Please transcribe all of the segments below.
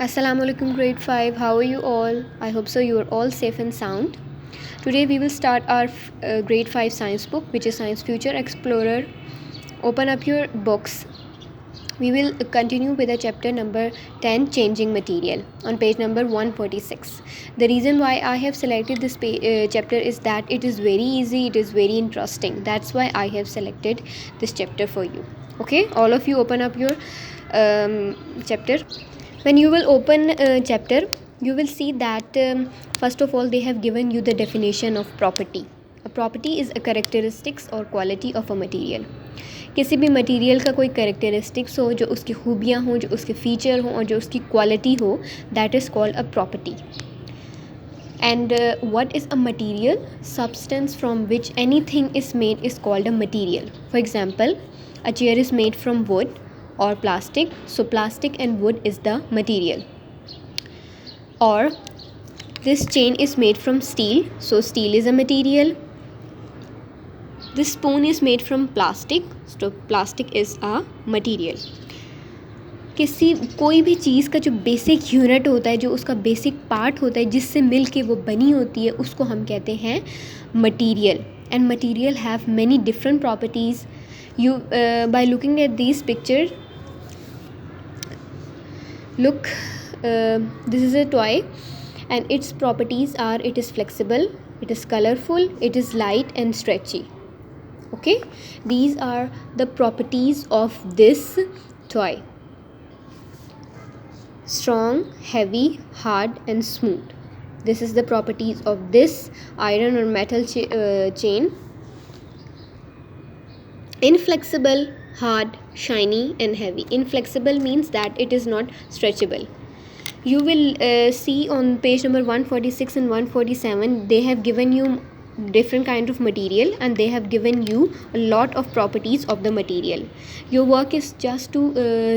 Assalamu alaikum grade 5. How are you all? I hope so you are all safe and sound. Today we will start our grade 5 science book, which is Science Future Explorer. Open up your books. We will continue with the chapter number 10, Changing Material, on page number 146. The reason why I have selected this chapter is that it is very easy, it is very interesting. That's why I have selected this chapter for you. Okay, all of you open up your chapter. When you will open chapter, you will see that first of all they have given you the definition of property. A property is a characteristics or quality of a material. किसी भी material का कोई characteristics हो, जो उसकी खूबियाँ हों, जो उसके फीचर हों और जो उसकी क्वालिटी हो, that is called a property. And what is a material? Substance from which anything is made is called a material. For example, a chair is made from wood or plastic, so plastic and wood is the material. Or this chain is made from steel, so steel is a material. This spoon is made from plastic, so plastic is a material. कोई भी चीज़ का जो basic unit होता है, जो उसका basic part होता है, जिससे मिल के वो बनी होती है, उसको हम कहते हैं material. And material have many different properties. You by looking at these picture, look, this is a toy and its properties are: it is flexible, it is colorful, it is light and stretchy. Okay, these are the properties of this toy: strong, heavy, hard and smooth. This is the properties of this iron or metal chain. Inflexible, hard, shiny and heavy. Inflexible means that it is not stretchable. You will see on page number 146 and 147, they have given you different kind of material and they have given you a lot of properties of the material. Your work is just to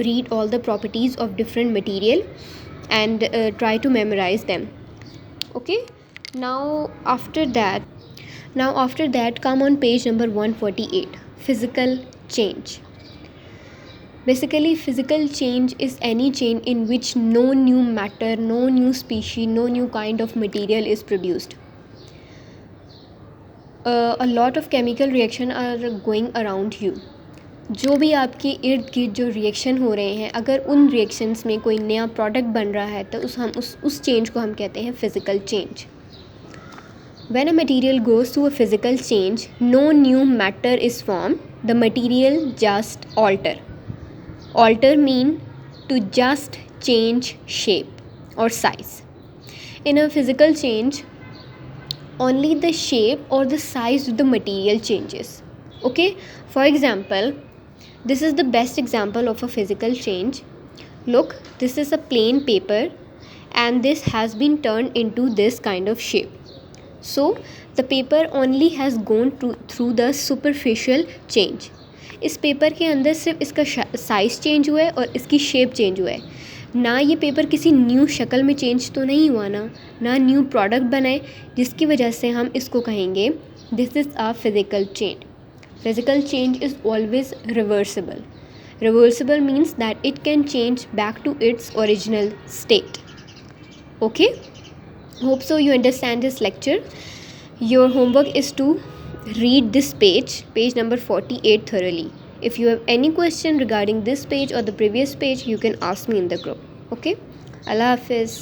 read all the properties of different material and try to memorize them. Okay, now after that come on page number 148, physical change. Basically, physical change is any change in which no new matter, no new species, no new kind of material is produced. A lot of chemical reaction are going around you. जो भी आपके इर्द गिर्द जो reaction हो रहे हैं, अगर उन रिएक्शंस में कोई नया प्रोडक्ट बन रहा है तो उस चेंज को हम कहते हैं physical change. When a material goes through a physical change, no new matter is formed. The material just alter. Alter mean to just change shape or size. In a physical change, only the shape or the size of the material changes. Okay, for example, this is the best example of a physical change. Look, this is a plain paper and this has been turned into this kind of shape. So the paper only has gone through the superficial change. इस paper के अंदर सिर्फ इसका size change हुआ है और इसकी shape change हुआ है. ना ये पेपर किसी न्यू शक्ल में चेंज तो नहीं हुआ ना न्यू प्रोडक्ट बनाए, जिसकी वजह से हम इसको कहेंगे this is a physical change. Physical change is always reversible. Reversible means that it can change back to its original state. Okay, hope so you understand this lecture. Your homework is to read this page number 48 thoroughly. If you have any question regarding this page or the previous page, you can ask me in the group. Okay, Allah Hafiz.